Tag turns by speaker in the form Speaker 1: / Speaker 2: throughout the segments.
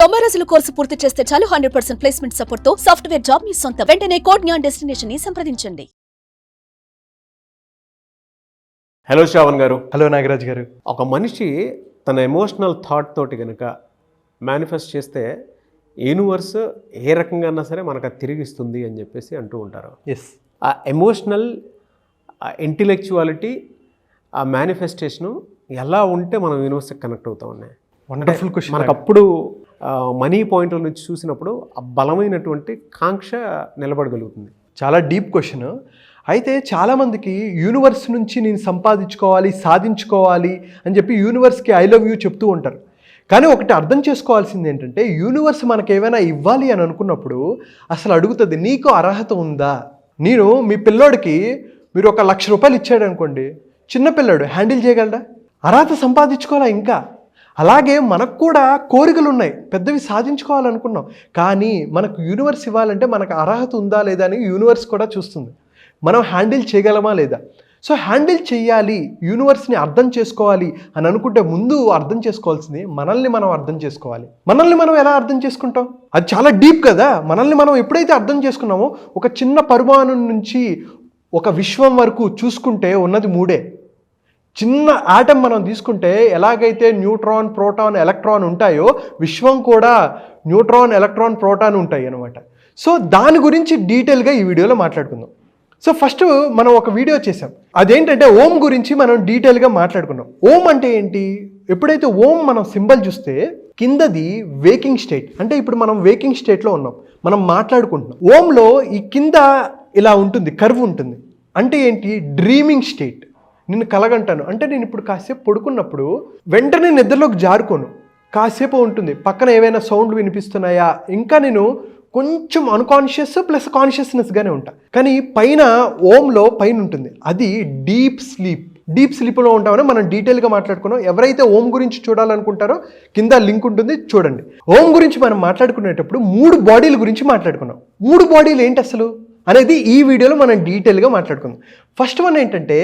Speaker 1: 90 రోజుల కోర్సు పూర్తి చేస్తే చాలు 100% ప్లేస్మెంట్ సపోర్ట్ తో సాఫ్ట్వేర్ జాబ్ మీ సొంతం. వెంటనే కోడ్ జ్ఞాన్ డెస్టినేషన్ ని సంప్రదించండి.
Speaker 2: హలో శ్రావణ్ గారు.
Speaker 3: హలో నాగరాజ్ గారు.
Speaker 2: ఒక మనిషి తన ఎమోషనల్ థాట్ తోటి కనుక మేనిఫెస్ట్ చేస్తే యూనివర్స్ ఏ రకంగా సరే మనకు అది తిరిగిస్తుంది అని చెప్పేసి అంటూ ఉంటారు.
Speaker 3: ఎస్,
Speaker 2: ఆ ఎమోషనల్ ఇంటెలెక్చువాలిటీ ఆ మేనిఫెస్టేషను ఎలా ఉంటే మనం యూనివర్స్కి కనెక్ట్ అవుతా ఉన్నాయి.
Speaker 3: Wonderful question.
Speaker 2: మనకు అప్పుడు మనీ పాయింట్ నుంచి చూసినప్పుడు ఆ బలమైనటువంటి కాంక్ష నిలబడగలుగుతుంది.
Speaker 3: చాలా డీప్ క్వశ్చన్. అయితే చాలామందికి యూనివర్స్ నుంచి నేను సంపాదించుకోవాలి, సాధించుకోవాలి అని చెప్పి యూనివర్స్కి ఐ లవ్ యూ చెప్తూ ఉంటారు. కానీ ఒకటి అర్థం చేసుకోవాల్సింది ఏంటంటే, యూనివర్స్ మనకు ఏమైనా ఇవ్వాలి అని అనుకున్నప్పుడు అసలు అడుగుతుంది, నీకు అర్హత ఉందా? నేను మీ పిల్లోడికి మీరు 1,00,000 రూపాయలు ఇచ్చాడు అనుకోండి, చిన్నపిల్లాడు హ్యాండిల్ చేయగలడా? అర్హత సంపాదించుకోవాలా? ఇంకా అలాగే మనకు కూడా కోరికలు ఉన్నాయి, పెద్దవి సాధించుకోవాలనుకున్నాం. కానీ మనకు యూనివర్స్ ఇవ్వాలంటే మనకు అర్హత ఉందా లేదా అని యూనివర్స్ కూడా చూస్తుంది. మనం హ్యాండిల్ చేయగలమా లేదా? సో హ్యాండిల్ చేయాలి, యూనివర్స్ని అర్థం చేసుకోవాలి అని అనుకుంటే ముందు అర్థం చేసుకోవాల్సింది మనల్ని మనం అర్థం చేసుకోవాలి. మనల్ని మనం ఎలా అర్థం చేసుకుంటాం? అది చాలా డీప్ కదా. మనల్ని మనం ఎప్పుడైతే అర్థం చేసుకున్నామో, ఒక చిన్న పరిమాణం నుంచి ఒక విశ్వం వరకు చూసుకుంటే ఉన్నది 3. చిన్న ఆటం మనం తీసుకుంటే ఎలాగైతే న్యూట్రాన్, ప్రోటాన్, ఎలక్ట్రాన్ ఉంటాయో, విశ్వం కూడా న్యూట్రాన్, ఎలక్ట్రాన్, ప్రోటాన్ ఉంటాయి అన్నమాట. సో దాని గురించి డీటెయిల్గా ఈ వీడియోలో మాట్లాడుకుందాం. సో ఫస్ట్ మనం ఒక వీడియో చేసాం, అదేంటంటే ఓం గురించి మనం డీటెయిల్గా మాట్లాడుకున్నాం. ఓం అంటే ఏంటి? ఎప్పుడైతే ఓం మనం సింబల్ చూస్తే కిందది వేకింగ్ స్టేట్, అంటే ఇప్పుడు మనం వేకింగ్ స్టేట్లో ఉన్నాం, మనం మాట్లాడుకుంటున్నాం. ఓంలో ఈ కింద ఇలా ఉంటుంది, కర్వ్ ఉంటుంది. అంటే ఏంటి? Dreaming state. నేను కలగంటాను అంటే నేను ఇప్పుడు కాసేపు పడుకున్నప్పుడు వెంటనే నిద్రలోకి జారుకోను, కాసేపు ఉంటుంది, పక్కన ఏవైనా సౌండ్లు వినిపిస్తున్నాయా, ఇంకా నేను కొంచెం అన్కాన్షియస్ ప్లస్ కాన్షియస్నెస్గానే ఉంటా. కానీ పైన ఓంలో పైన ఉంటుంది, అది డీప్ స్లీప్. డీప్ స్లీప్లో ఉంటామని మనం డీటెయిల్గా మాట్లాడుకున్నాం. ఎవరైతే ఓం గురించి చూడాలనుకుంటారో కింద లింక్ ఉంటుంది, చూడండి. ఓం గురించి మనం మాట్లాడుకునేటప్పుడు 3 బాడీల గురించి మాట్లాడుకున్నాం. 3 బాడీలు ఏంటి అసలు అనేది ఈ వీడియోలో మనం డీటెయిల్గా మాట్లాడుకుందాం. ఫస్ట్ వన్ ఏంటంటే,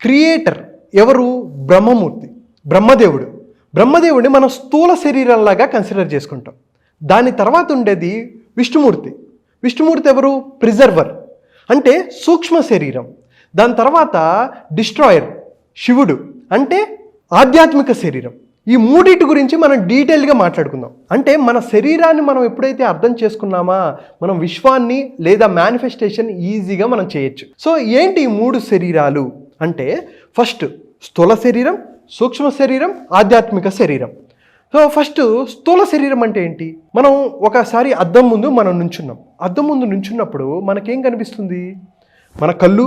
Speaker 3: క్రియేటర్ ఎవరు? బ్రహ్మమూర్తి, బ్రహ్మదేవుడు. బ్రహ్మదేవుడిని మనం స్థూల శరీరంలాగా కన్సిడర్ చేసుకుంటాం. దాని తర్వాత ఉండేది విష్ణుమూర్తి. విష్ణుమూర్తి ఎవరు? ప్రిజర్వర్, అంటే సూక్ష్మ శరీరం. దాని తర్వాత డిస్ట్రాయర్, శివుడు, అంటే ఆధ్యాత్మిక శరీరం. ఈ 3 గురించి మనం డీటెయిల్గా మాట్లాడుకుందాం. అంటే మన శరీరాన్ని మనం ఎప్పుడైతే అర్థం చేసుకున్నామా, మనం విశ్వాన్ని లేదా మేనిఫెస్టేషన్ ఈజీగా మనం చేయొచ్చు. సో ఏంటి ఈ 3 శరీరాలు అంటే, ఫస్ట్ స్థూల శరీరం, సూక్ష్మ శరీరం, ఆధ్యాత్మిక శరీరం. సో ఫస్ట్ స్థూల శరీరం అంటే ఏంటి? మనం ఒకసారి అద్దం ముందు మనం నుంచున్నాం. అద్దం ముందు నుంచున్నప్పుడు మనకేం కనిపిస్తుంది? మన కళ్ళు,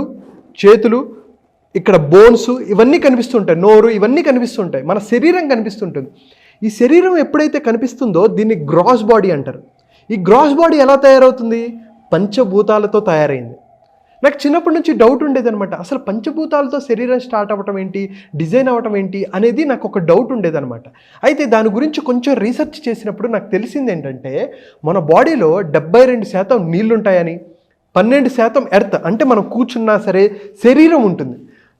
Speaker 3: చేతులు, ఇక్కడ బోన్స్ ఇవన్నీ కనిపిస్తుంటాయి, నోరు ఇవన్నీ కనిపిస్తుంటాయి, మన శరీరం కనిపిస్తుంటుంది. ఈ శరీరం ఎప్పుడైతే కనిపిస్తుందో దీన్ని గ్రాస్ బాడీ అంటారు. ఈ గ్రాస్ బాడీ ఎలా తయారవుతుంది? పంచభూతాలతో తయారైంది. నాకు చిన్నప్పటి నుంచి డౌట్ ఉండేదనమాట, అసలు పంచభూతాలతో శరీరం స్టార్ట్ అవ్వటం ఏంటి, డిజైన్ అవ్వటం ఏంటి అనేది నాకు ఒక డౌట్ ఉండేదనమాట. అయితే దాని గురించి కొంచెం రీసెర్చ్ చేసినప్పుడు నాకు తెలిసింది ఏంటంటే, మన బాడీలో 72% నీళ్లుంటాయని, 12% ఎర్త్, అంటే మనం కూర్చున్నా సరే శరీరం ఉంటుంది,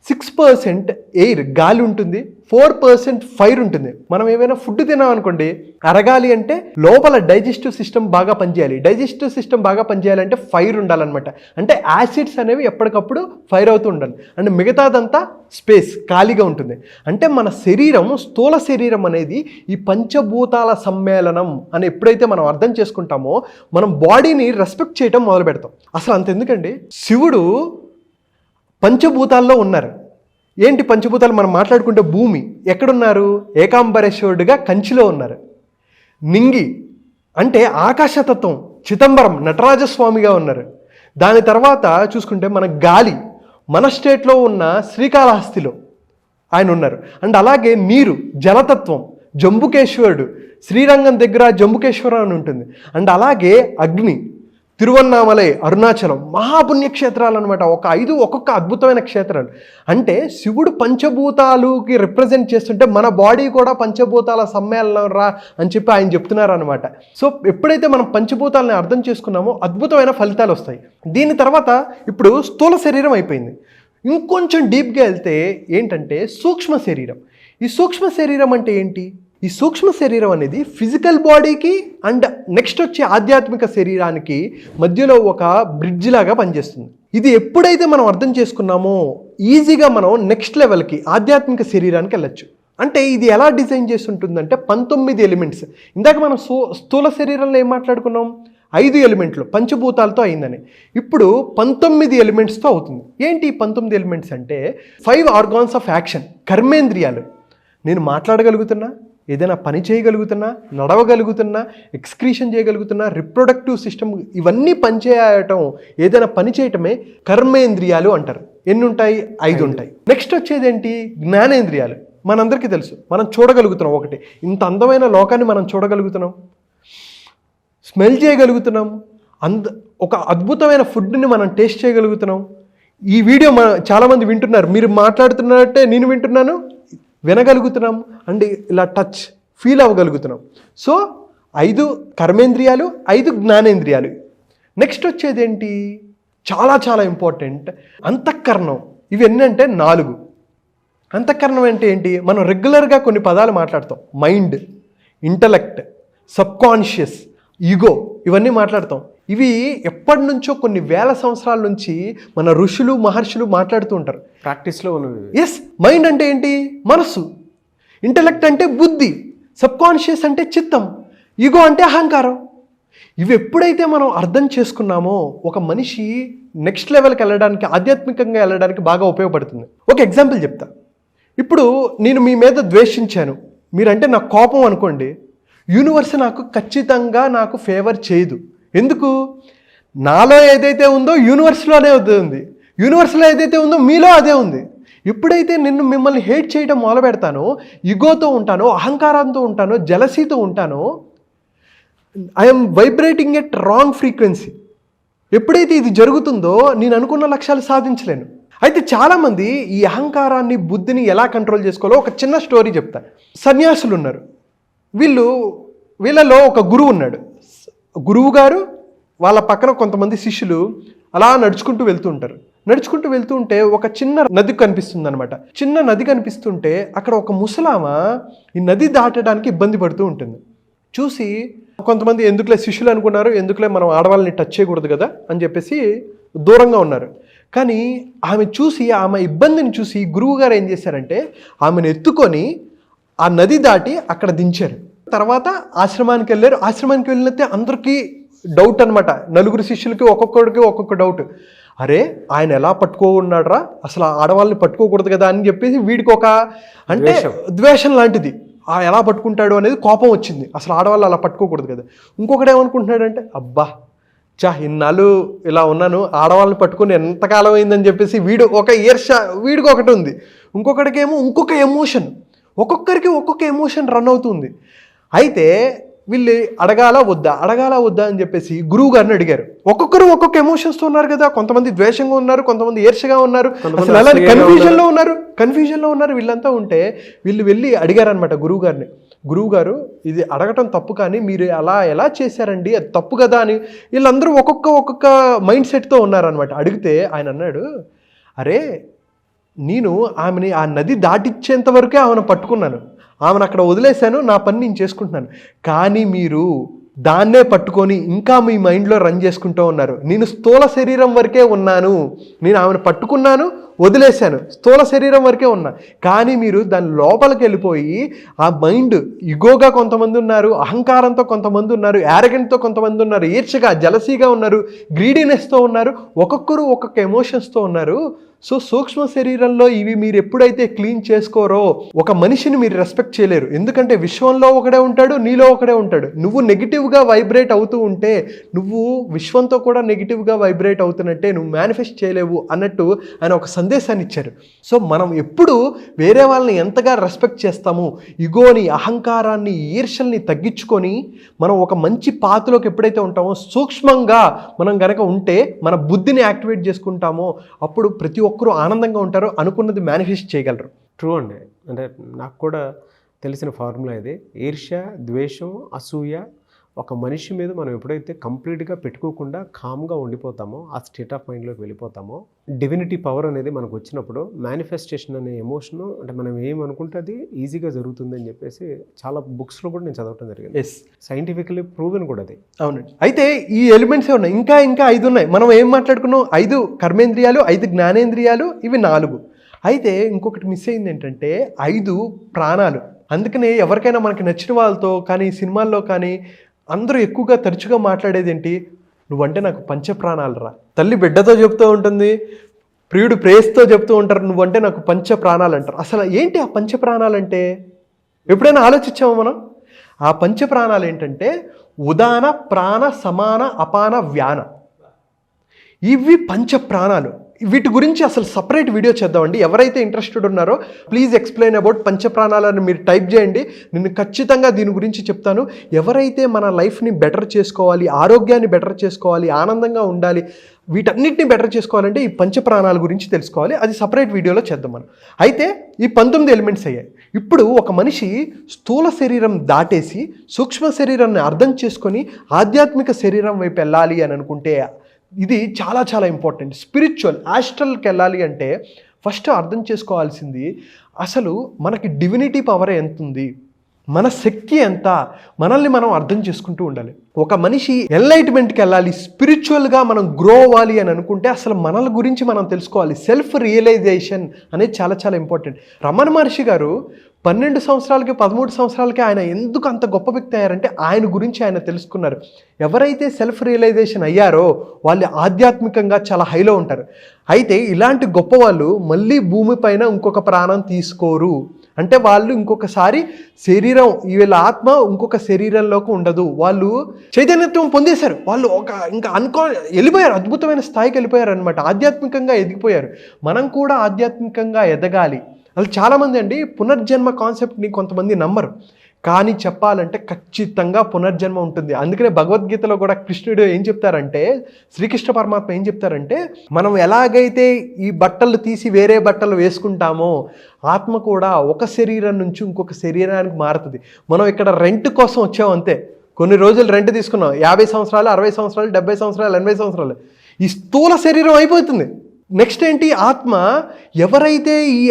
Speaker 3: 6% ఎయిర్ గాలి ఉంటుంది, 4% ఫైర్ ఉంటుంది. మనం ఏమైనా ఫుడ్ తినామనుకోండి, అరగాలి అంటే లోపల డైజెస్టివ్ సిస్టమ్ బాగా పనిచేయాలి. డైజెస్టివ్ సిస్టమ్ బాగా పనిచేయాలంటే ఫైర్ ఉండాలన్నమాట. అంటే యాసిడ్స్ అనేవి ఎప్పటికప్పుడు ఫైర్ అవుతూ ఉండాలి. అండ్ మిగతాదంతా స్పేస్ ఖాళీగా ఉంటుంది. అంటే మన శరీరం, స్థూల శరీరం అనేది ఈ పంచభూతాల సమ్మేళనం అని ఎప్పుడైతే మనం అర్థం చేసుకుంటామో, మనం బాడీని రెస్పెక్ట్ చేయటం మొదలు పెడతాం. అసలు అంతెందుకండి, శివుడు పంచభూతాల్లో ఉన్నారు. ఏంటి పంచభూతాలు మనం మాట్లాడుకుంటే, భూమి ఎక్కడున్నారు? ఏకాంబరేశ్వరుడిగా కంచిలో ఉన్నారు. నింగి అంటే ఆకాశతత్వం, చిదంబరం నటరాజస్వామిగా ఉన్నారు. దాని తర్వాత చూసుకుంటే మన గాలి, మన స్టేట్లో ఉన్న శ్రీకాళహస్తిలో ఆయన ఉన్నారు. అండ్ అలాగే నీరు, జలతత్వం, జంబుకేశ్వరుడు, శ్రీరంగం దగ్గర జంబుకేశ్వరం అని ఉంటుంది. అండ్ అలాగే అగ్ని, తిరువన్నామలై, అరుణాచలం, మహాపుణ్యక్షేత్రాలు అనమాట. ఒక్కొక్క అద్భుతమైన క్షేత్రాలు. అంటే శివుడు పంచభూతాలుకి రిప్రజెంట్ చేస్తుంటే మన బాడీ కూడా పంచభూతాల సమ్మేళనం రా అని చెప్పి ఆయన చెప్తున్నారు అనమాట. సో ఎప్పుడైతే మనం పంచభూతాలని అర్థం చేసుకున్నామో అద్భుతమైన ఫలితాలు వస్తాయి. దీని తర్వాత ఇప్పుడు స్థూల శరీరం అయిపోయింది. ఇంకొంచెం డీప్గా వెళ్తే ఏంటంటే సూక్ష్మ శరీరం. ఈ సూక్ష్మ శరీరం అంటే ఏంటి? ఈ సూక్ష్మ శరీరం అనేది ఫిజికల్ బాడీకి అండ్ నెక్స్ట్ వచ్చే ఆధ్యాత్మిక శరీరానికి మధ్యలో ఒక బ్రిడ్జ్ లాగా పనిచేస్తుంది. ఇది ఎప్పుడైతే మనం అర్థం చేసుకున్నామో ఈజీగా మనం నెక్స్ట్ లెవెల్కి ఆధ్యాత్మిక శరీరానికి వెళ్ళచ్చు. అంటే ఇది ఎలా డిజైన్ చేసి ఉంటుందంటే 19 ఎలిమెంట్స్. ఇందాక మనం స్థూల శరీరంలో ఏం మాట్లాడుకున్నాం, 5 ఎలిమెంట్లు పంచభూతాలతో అయిందని. ఇప్పుడు 19 ఎలిమెంట్స్తో అవుతుంది. ఏంటి 19 ఎలిమెంట్స్ అంటే 5 ఆర్గాన్స్ ఆఫ్ యాక్షన్, కర్మేంద్రియాలు. నేను మాట్లాడగలుగుతున్నా, ఏదైనా పని చేయగలుగుతున్నా, నడవగలుగుతున్నా, ఎక్స్క్రీషన్ చేయగలుగుతున్నా, రిప్రొడక్టివ్ సిస్టమ్ ఇవన్నీ పనిచేయటం, ఏదైనా పని చేయటమే కర్మేంద్రియాలు అంటారు. ఎన్ని ఉంటాయి? 5 ఉంటాయి. నెక్స్ట్ వచ్చేది ఏంటి? జ్ఞానేంద్రియాలు. మనందరికీ తెలుసు, మనం చూడగలుగుతున్నాం. ఒకటి, ఇంత అందమైన లోకాన్ని మనం చూడగలుగుతున్నాం, స్మెల్ చేయగలుగుతున్నాం, ఒక అద్భుతమైన ఫుడ్ని మనం టేస్ట్ చేయగలుగుతున్నాం. ఈ వీడియో చాలామంది వింటున్నారు, మీరు మాట్లాడుతున్నట్టే నేను వింటున్నాను, వినగలుగుతున్నాం, అండ్ ఇలా టచ్ ఫీల్ అవ్వగలుగుతున్నాం. సో 5 కర్మేంద్రియాలు, 5 జ్ఞానేంద్రియాలు. నెక్స్ట్ వచ్చేది ఏంటి? చాలా చాలా ఇంపార్టెంట్, అంతఃకరణం. ఇవి ఎన్నంటే 4. అంతఃకరణం అంటే ఏంటి? మనం రెగ్యులర్గా కొన్ని పదాలు మాట్లాడతాం. మైండ్, ఇంటలెక్ట్, సబ్కాన్షియస్, ఈగో, ఇవన్నీ మాట్లాడతాం. ఇవి ఎప్పటి నుంచో కొన్ని వేల సంవత్సరాల నుంచి మన ఋషులు మహర్షులు మాట్లాడుతూ ఉంటారు.
Speaker 2: ప్రాక్టీస్లో ఉన్నవి.
Speaker 3: ఎస్, మైండ్ అంటే ఏంటి? మనస్సు. ఇంటలెక్ట్ అంటే బుద్ధి. సబ్కాన్షియస్ అంటే చిత్తం. ఈగో అంటే అహంకారం. ఇవి ఎప్పుడైతే మనం అర్థం చేసుకున్నామో ఒక మనిషి నెక్స్ట్ లెవెల్కి వెళ్ళడానికి, ఆధ్యాత్మికంగా వెళ్ళడానికి బాగా ఉపయోగపడుతుంది. ఒక ఎగ్జాంపుల్ చెప్తా. ఇప్పుడు నేను మీ మీద ద్వేషించాను, మీరంటే నాకు కోపం అనుకోండి. యూనివర్స్ నాకు ఖచ్చితంగా నాకు ఫేవర్ చేయదు. ఎందుకు? నాలో ఏదైతే ఉందో యూనివర్స్లోనే ఉంది, యూనివర్స్లో ఏదైతే ఉందో మీలో అదే ఉంది. ఎప్పుడైతే నిన్ను మిమ్మల్ని హేట్ చేయడం మొదలు పెడతానో, ఈగోతో ఉంటానో, అహంకారంతో ఉంటానో, జలసీతో ఉంటానో, I'm vibrating at wrong frequency. ఎప్పుడైతే ఇది జరుగుతుందో నేను అనుకున్న లక్ష్యాలు సాధించలేను. అయితే చాలామంది ఈ అహంకారాన్ని, బుద్ధిని ఎలా కంట్రోల్ చేసుకోవాలో ఒక చిన్న స్టోరీ చెప్తాను. సన్యాసులు ఉన్నారు, వీళ్ళలో ఒక గురువు ఉన్నాడు. గురువు గారు వాళ్ళ పక్కన కొంతమంది శిష్యులు అలా నడుచుకుంటూ వెళ్తూ ఉంటారు. నడుచుకుంటూ వెళ్తూ ఉంటే ఒక చిన్న నది కనిపిస్తుంది అనమాట. చిన్న నది కనిపిస్తుంటే అక్కడ ఒక ముసలామ ఈ నది దాటడానికి ఇబ్బంది పడుతూ ఉంటుంది. చూసి కొంతమంది ఎందుకులే శిష్యులు అనుకున్నారు, ఎందుకులే మనం ఆడవాళ్ళని టచ్ చేయకూడదు కదా అని చెప్పేసి దూరంగా ఉన్నారు. కానీ ఆమె చూసి, ఆమె ఇబ్బందిని చూసి గురువు గారు ఏం చేశారంటే ఆమెను ఎత్తుకొని ఆ నది దాటి అక్కడ దించారు. తర్వాత ఆశ్రమానికి వెళ్ళారు. ఆశ్రమానికి వెళ్ళినట్టే అందరికీ డౌట్ అనమాట. 4 శిష్యులకి ఒక్కొక్కడికి ఒక్కొక్క డౌట్. అరే, ఆయన ఎలా పట్టుకోన్నాడ్రా, అసలు ఆడవాళ్ళని పట్టుకోకూడదు కదా అని చెప్పేసి వీడికి ఒక అంటే ద్వేషం లాంటిది. ఎలా పట్టుకుంటాడు అనేది కోపం వచ్చింది. అసలు ఆడవాళ్ళు అలా పట్టుకోకూడదు కదా. ఇంకొకటి ఏమనుకుంటున్నాడంటే, అబ్బా ఇన్నాళ్ళు ఇలా ఉన్నాను, ఆడవాళ్ళని పట్టుకుని ఎంతకాలం అయిందని చెప్పేసి వీడు ఒక ఈర్ష, వీడికి ఒకటి ఉంది. ఇంకొకటికేమో ఇంకొక ఎమోషన్. ఒక్కొక్కరికి ఒక్కొక్క ఎమోషన్ రన్ అవుతుంది. అయితే వీళ్ళు అడగాల వద్దా అని చెప్పేసి గురువు గారిని అడిగారు. ఒక్కొక్కరు ఒక్కొక్క ఎమోషన్స్తో ఉన్నారు కదా. కొంతమంది ద్వేషంగా ఉన్నారు, కొంతమంది ఈర్షగా ఉన్నారు, అసలు అలా కన్ఫ్యూజన్లో ఉన్నారు. వీళ్ళంతా ఉంటే వీళ్ళు వెళ్ళి అడిగారనమాట గురువు గారిని. గురువు గారు, ఇది అడగటం తప్పు, కానీ మీరు అలా ఎలా చేశారండి, అది తప్పు కదా అని. వీళ్ళందరూ ఒక్కొక్క మైండ్ సెట్తో ఉన్నారనమాట. అడిగితే ఆయన అన్నాడు, అరే నేను ఆమెని ఆ నది దాటిచ్చేంత వరకే ఆమెను పట్టుకున్నాను, ఆమెను అక్కడ వదిలేశాను, నా పని నేను చేసుకుంటున్నాను. కానీ మీరు దాన్నే పట్టుకొని ఇంకా మీ మైండ్లో రన్ చేసుకుంటూ ఉన్నారు. నేను స్థూల శరీరం వరకే ఉన్నాను, నేను ఆమెను పట్టుకున్నాను, వదిలేశాను, స్థూల శరీరం వరకే ఉన్నా. కానీ మీరు దాని లోపలికి వెళ్ళిపోయి ఆ మైండ్ ఇగోగా కొంతమంది ఉన్నారు, అహంకారంతో కొంతమంది ఉన్నారు, యారగెంట్తో కొంతమంది ఉన్నారు, ఈర్ష్యగా జలసీగా ఉన్నారు, గ్రీడీనెస్తో ఉన్నారు, ఒక్కొక్కరు ఒక్కొక్క ఎమోషన్స్తో ఉన్నారు. సో సూక్ష్మ శరీరంలో ఇవి మీరు ఎప్పుడైతే క్లీన్ చేసుకోరో ఒక మనిషిని మీరు రెస్పెక్ట్ చేయలేరు. ఎందుకంటే విశ్వంలో ఒకడే ఉంటాడు, నీలో ఒకడే ఉంటాడు. నువ్వు నెగిటివ్గా వైబ్రేట్ అవుతూ ఉంటే నువ్వు విశ్వంతో కూడా నెగిటివ్గా వైబ్రేట్ అవుతున్నట్టే, నువ్వు మేనిఫెస్ట్ చేయలేవు అన్నట్టు ఆయన ఒక సందేశాన్ని ఇచ్చారు. సో మనం ఎప్పుడు వేరే వాళ్ళని ఎంతగా రెస్పెక్ట్ చేస్తామో, ఇగోని, అహంకారాన్ని, ఈర్ష్యల్ని తగ్గించుకొని మనం ఒక మంచి పాత్రలోకి ఎప్పుడైతే ఉంటామో, సూక్ష్మంగా మనం గనక ఉంటే, మన బుద్ధిని యాక్టివేట్ చేసుకుంటామో, అప్పుడు ప్రతి ఒక్కరూ ఆనందంగా ఉంటారు, అనుకున్నది మేనిఫెస్ట్ చేయగలరు.
Speaker 2: ట్రూ అండి. అంటే నాకు కూడా తెలిసిన ఫార్ములా ఇది. ఈర్ష్య, ద్వేషం, అసూయ, ఒక మనిషి మీద మనం ఎప్పుడైతే కంప్లీట్గా పెట్టుకోకుండా కామ్గా ఉండిపోతామో, ఆ స్టేట్ ఆఫ్ మైండ్లోకి వెళ్ళిపోతామో, డివినిటీ పవర్ అనేది మనకు వచ్చినప్పుడు మేనిఫెస్టేషన్ అనే ఎమోషను, అంటే మనం ఏమనుకుంటే అది ఈజీగా జరుగుతుంది అని చెప్పేసి చాలా బుక్స్లో కూడా నేను చదవటం జరిగింది.
Speaker 3: ఎస్,
Speaker 2: సైంటిఫికలీ ప్రూవెన్ కూడా అది.
Speaker 3: అవునండి. అయితే ఈ ఎలిమెంట్సే ఉన్నాయి, ఇంకా 5 ఉన్నాయి. మనం ఏం మాట్లాడుకున్నాం? 5 కర్మేంద్రియాలు, 5 జ్ఞానేంద్రియాలు, ఇవి 4. అయితే ఇంకొకటి మిస్ అయింది ఏంటంటే 5 ప్రాణాలు. అందుకనే ఎవరికైనా మనకి నచ్చిన వాళ్ళతో కానీ సినిమాల్లో కానీ అందరూ ఎక్కువగా తరచుగా మాట్లాడేది ఏంటి? నువ్వంటే నాకు పంచప్రాణాలు రా. తల్లి బిడ్డతో చెప్తూ ఉంటుంది, ప్రియుడు ప్రేయస్తో చెప్తూ ఉంటారు, నువ్వంటే నాకు పంచప్రాణాలు అంటారు. అసలు ఏంటి ఆ పంచప్రాణాలు అంటే? ఎప్పుడైనా ఆలోచించామా మనం? ఆ పంచప్రాణాలు ఏంటంటే ఉదాన, ప్రాణ, సమాన, అపాన, వ్యాన. ఇవి పంచప్రాణాలు. వీటి గురించి అసలు సపరేట్ వీడియో చేద్దామండి. ఎవరైతే ఇంట్రెస్టెడ్ ఉన్నారో ప్లీజ్ ఎక్స్ప్లెయిన్ అబౌట్ పంచప్రాణాలను మీరు టైప్ చేయండి, నేను ఖచ్చితంగా దీని గురించి చెప్తాను. ఎవరైతే మన లైఫ్ని బెటర్ చేసుకోవాలి, ఆరోగ్యాన్ని బెటర్ చేసుకోవాలి, ఆనందంగా ఉండాలి, వీటన్నిటిని బెటర్ చేసుకోవాలంటే ఈ పంచప్రాణాల గురించి తెలుసుకోవాలి. అది సపరేట్ వీడియోలో చేద్దాం మనం. అయితే ఈ 19 ఎలిమెంట్స్ అయ్యాయి. ఇప్పుడు ఒక మనిషి స్థూల శరీరం దాటేసి సూక్ష్మ శరీరాన్ని అర్థం చేసుకొని ఆధ్యాత్మిక శరీరం వైపు వెళ్ళాలి అని అనుకుంటే ఇది చాలా చాలా ఇంపార్టెంట్. స్పిరిచువల్ ఆస్ట్రల్కి వెళ్ళాలి అంటే ఫస్ట్ అర్థం చేసుకోవాల్సింది అసలు మనకి డివినిటీ పవర్ ఎంత ఉంది, మన శక్తి ఎంత, మనల్ని మనం అర్థం చేసుకుంటూ ఉండాలి. ఒక మనిషి ఎన్లైట్మెంట్కి వెళ్ళాలి, స్పిరిచువల్గా మనం గ్రో అవ్వాలి అని అనుకుంటే అసలు మనల గురించి మనం తెలుసుకోవాలి. సెల్ఫ్ రియలైజేషన్ అనేది చాలా చాలా ఇంపార్టెంట్. రమణ మహర్షి గారు 12 సంవత్సరాలకి 13 సంవత్సరాలకి ఆయన ఎందుకు అంత గొప్ప వ్యక్తి అయ్యారంటే ఆయన గురించి ఆయన తెలుసుకున్నారు. ఎవరైతే సెల్ఫ్ రియలైజేషన్ అయ్యారో వాళ్ళు ఆధ్యాత్మికంగా చాలా హైలో ఉంటారు. అయితే ఇలాంటి గొప్ప వాళ్ళు మళ్ళీ భూమిపైన ఇంకొక ప్రాణం తీసుకోరు. అంటే వాళ్ళు ఇంకొకసారి శరీరం, వీళ్ళ ఆత్మ ఇంకొక శరీరంలోకి ఉండదు. వాళ్ళు చైతన్యత్వం పొందేశారు. వాళ్ళు ఇంకా వెళ్ళిపోయారు, అద్భుతమైన స్థాయికి వెళ్ళిపోయారు అనమాట. ఆధ్యాత్మికంగా ఎదిగిపోయారు. మనం కూడా ఆధ్యాత్మికంగా ఎదగాలి. అది చాలామంది అండి పునర్జన్మ కాన్సెప్ట్ని కొంతమంది నమ్మరు, కానీ చెప్పాలంటే ఖచ్చితంగా పునర్జన్మ ఉంటుంది. అందుకనే భగవద్గీతలో కూడా కృష్ణుడు ఏం చెప్తారంటే, శ్రీకృష్ణ పరమాత్మ ఏం చెప్తారంటే, మనం ఎలాగైతే ఈ బట్టలు తీసి వేరే బట్టలు వేసుకుంటామో ఆత్మ కూడా ఒక శరీరం నుంచి ఇంకొక శరీరానికి మారుతుంది. మనం ఇక్కడ రెంట్ కోసం వచ్చాం అంతే. కొన్ని రోజులు రెంట్ తీసుకున్నాం, 50 సంవత్సరాలు, 60 సంవత్సరాలు, 70 సంవత్సరాలు, 80 సంవత్సరాలు, ఈ స్థూల శరీరం అయిపోతుంది. నెక్స్ట్ ఏంటి? ఆత్మ ఎవరైతే ఈ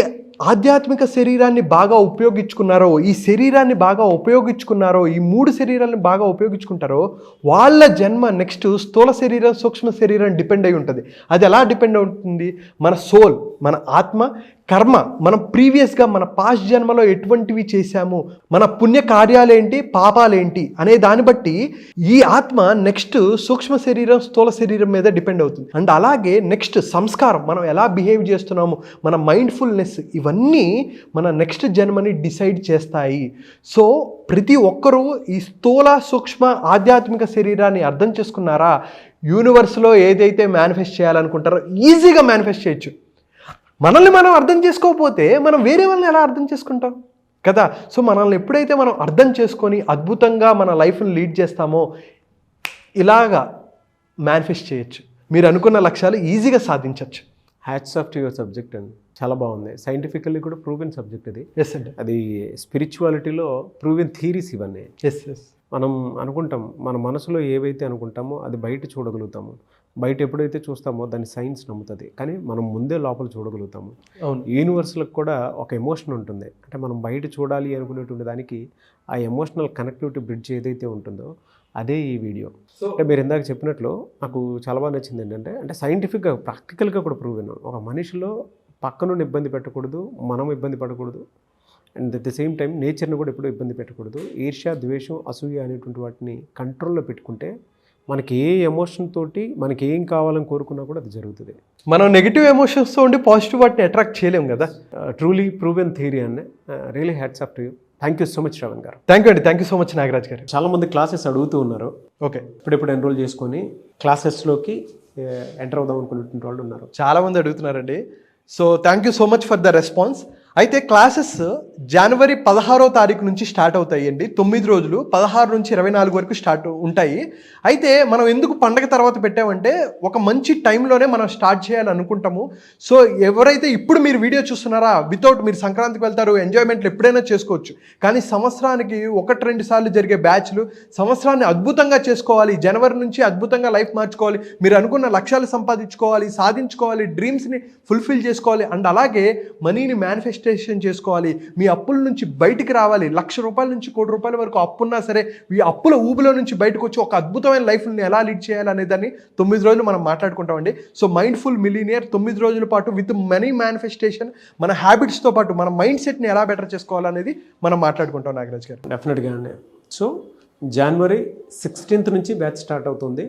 Speaker 3: ఆధ్యాత్మిక శరీరాన్ని బాగా ఉపయోగించుకున్నారో, ఈ శరీరాన్ని బాగా ఉపయోగించుకున్నారో, ఈ 3 శరీరాలను బాగా ఉపయోగించుకుంటారో వాళ్ళ జన్మ నెక్స్ట్ స్థూల శరీరం, సూక్ష్మ శరీరం డిపెండ్ అయి ఉంటుంది. అది ఎలా డిపెండ్ అవుతుంది? మన సోల్, మన ఆత్మ, కర్మ, మనం ప్రీవియస్గా మన పాస్ట్ జన్మలో ఎటువంటివి చేశాము, మన పుణ్య కార్యాలేంటి, పాపాలేంటి అనే దాన్ని బట్టి ఈ ఆత్మ నెక్స్ట్ సూక్ష్మ శరీరం, స్థూల శరీరం మీద డిపెండ్ అవుతుంది. అండ్ అలాగే నెక్స్ట్ సంస్కారం, మనం ఎలా బిహేవ్ చేస్తున్నాము, మన మైండ్ఫుల్నెస్, ఇవన్నీ మన నెక్స్ట్ జన్మని డిసైడ్ చేస్తాయి. సో ప్రతి ఒక్కరూ ఈ స్థూల, సూక్ష్మ, ఆధ్యాత్మిక శరీరాన్ని అర్థం చేసుకున్నారా, యూనివర్స్లో ఏదైతే మేనిఫెస్ట్ చేయాలనుకుంటారో ఈజీగా మేనిఫెస్ట్ చేయొచ్చు. మనల్ని మనం అర్థం చేసుకోకపోతే మనం వేరే వాళ్ళని ఎలా అర్థం చేసుకుంటాం కదా? సో మనల్ని ఎప్పుడైతే మనం అర్థం చేసుకొని అద్భుతంగా మన లైఫ్ని లీడ్ చేస్తామో ఇలాగా మేనిఫెస్ట్ చేయొచ్చు. మీరు అనుకున్న లక్ష్యాలు ఈజీగా సాధించవచ్చు.
Speaker 2: Hats off to your subject అండి, చాలా బాగుంది. సైంటిఫికల్లీ కూడా ప్రూవెన్ సబ్జెక్ట్ ఇది.
Speaker 3: ఎస్ అండి.
Speaker 2: అది స్పిరిచువాలిటీలో ప్రూవెన్ థీరీస్ ఇవన్నీ.
Speaker 3: Yes yes.
Speaker 2: మనం అనుకుంటాం, మన మనసులో ఏవైతే అనుకుంటామో అది బయట చూడగలుగుతాము. బయట ఎప్పుడైతే చూస్తామో దాన్ని సైన్స్ నమ్ముతుంది, కానీ మనం ముందే లోపల చూడగలుగుతాము.
Speaker 3: అవును.
Speaker 2: యూనివర్స్లకు కూడా ఒక ఎమోషన్ ఉంటుంది. అంటే మనం బయట చూడాలి అనుకునేటువంటి దానికి ఆ ఎమోషనల్ కనెక్టివిటీ బ్రిడ్జ్ ఏదైతే ఉంటుందో అదే ఈ వీడియో. అంటే మీరు ఇందాక చెప్పినట్లు నాకు చాలా బాగా నచ్చింది ఏంటంటే, అంటే సైంటిఫిక్గా, ప్రాక్టికల్గా కూడా ప్రూవ్ అయినా ఒక మనిషిలో పక్కనున్న ఇబ్బంది పెట్టకూడదు, మనం ఇబ్బంది పడకూడదు, and at the same time నేచర్ని కూడా ఎప్పుడూ ఇబ్బంది పెట్టకూడదు. ఈర్ష్య, ద్వేషం, అసూయ అనేటువంటి వాటిని కంట్రోల్లో పెట్టుకుంటే మనకి ఏ ఎమోషన్ తోటి మనకి ఏం కావాలని కోరుకున్నా కూడా అది జరుగుతుంది.
Speaker 3: మనం నెగిటివ్ ఎమోషన్స్తో ఉండి పాజిటివ్ వాటిని అట్రాక్ట్ చేయలేం కదా.
Speaker 2: ట్రూలీ ప్రూవెన్ థియరీ అండి. Really hats off to you. Thank you so much Shravan గారు.
Speaker 3: థ్యాంక్ యూ అండి. Thank you so much Nagaraj గారు.
Speaker 2: చాలామంది క్లాసెస్ అడుగుతూ ఉన్నారు.
Speaker 3: ఓకే,
Speaker 2: ఇప్పుడెప్పుడు ఎన్రోల్ చేసుకొని క్లాసెస్లోకి ఎంటర్ అవుదాం అనుకునేటువంటి వాళ్ళు ఉన్నారు.
Speaker 3: చాలామంది అడుగుతున్నారండి. So thank you so much for the response. అయితే క్లాసెస్ జనవరి 16వ తారీఖు నుంచి స్టార్ట్ అవుతాయండి. 9 రోజులు 16 నుంచి 24 వరకు స్టార్ట్ ఉంటాయి. అయితే మనం ఎందుకు పండగ తర్వాత పెట్టామంటే ఒక మంచి టైంలోనే మనం స్టార్ట్ చేయాలి అనుకుంటాము. సో ఎవరైతే ఇప్పుడు మీరు వీడియో చూస్తున్నారా, వితౌట్ మీరు సంక్రాంతికి వెళ్తారు, ఎంజాయ్మెంట్లు ఎప్పుడైనా చేసుకోవచ్చు. కానీ సంవత్సరానికి 1-2 సార్లు జరిగే బ్యాచ్లు, సంవత్సరాన్ని అద్భుతంగా చేసుకోవాలి, జనవరి నుంచి అద్భుతంగా లైఫ్ మార్చుకోవాలి, మీరు అనుకున్న లక్ష్యాలు సంపాదించుకోవాలి, సాధించుకోవాలి, డ్రీమ్స్ని ఫుల్ఫిల్ చేసుకోవాలి, అండ్ అలాగే మనీని మేనిఫెస్టేషన్ చేసుకోవాలి, మీ అప్పుల నుంచి బయటికి రావాలి. ₹1,00,000 నుంచి ₹1,00,00,000 వరకు అప్పున్నా సరే ఈ అప్పుల ఊబిలో నుంచి బయటకు వచ్చి ఒక అద్భుతమైన లైఫ్ని ఎలా లీడ్ చేయాలి అనే దాన్ని 9 రోజులు మనం మాట్లాడుకుంటామండి. సో మైండ్ఫుల్ మిలీనియర్ 9 రోజుల పాటు విత్ మనీ మేనిఫెస్టేషన్, మన హ్యాబిట్స్తో పాటు మన మైండ్ సెట్ని ఎలా బెటర్ చేసుకోవాలనేది మనం మాట్లాడుకుంటాం నాగరాజ్ గారు.
Speaker 2: డెఫినెట్గా అండి. సో జనవరి 16th నుంచి బ్యాచ్ స్టార్ట్ అవుతుంది.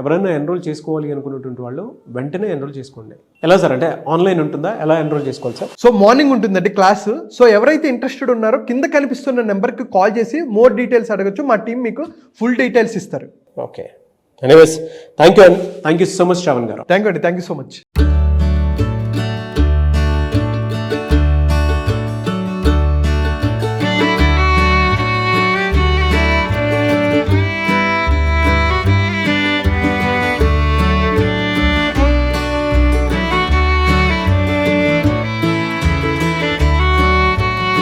Speaker 2: ఎవరైనా ఎన్రోల్ చేసుకోవాలి అనుకున్నటువంటి వాళ్ళు వెంటనే ఎన్రోల్ చేసుకోండి. ఎలా సార్, అంటే ఆన్లైన్ ఉంటుందా, ఎలా ఎన్రోల్ చేసుకోవాలి సార్?
Speaker 3: సో మార్నింగ్ ఉంటుందండి క్లాస్. సో ఎవరైతే ఇంట్రెస్టెడ్ ఉన్నారో కింద కనిపిస్తున్న నెంబర్కి కాల్ చేసి మోర్ డీటెయిల్స్ అడగచ్చు. మా టీం మీకు ఫుల్ డీటెయిల్స్ ఇస్తారు.
Speaker 2: Okay, anyways thank you so much Shravan garu.
Speaker 3: Thank you so much.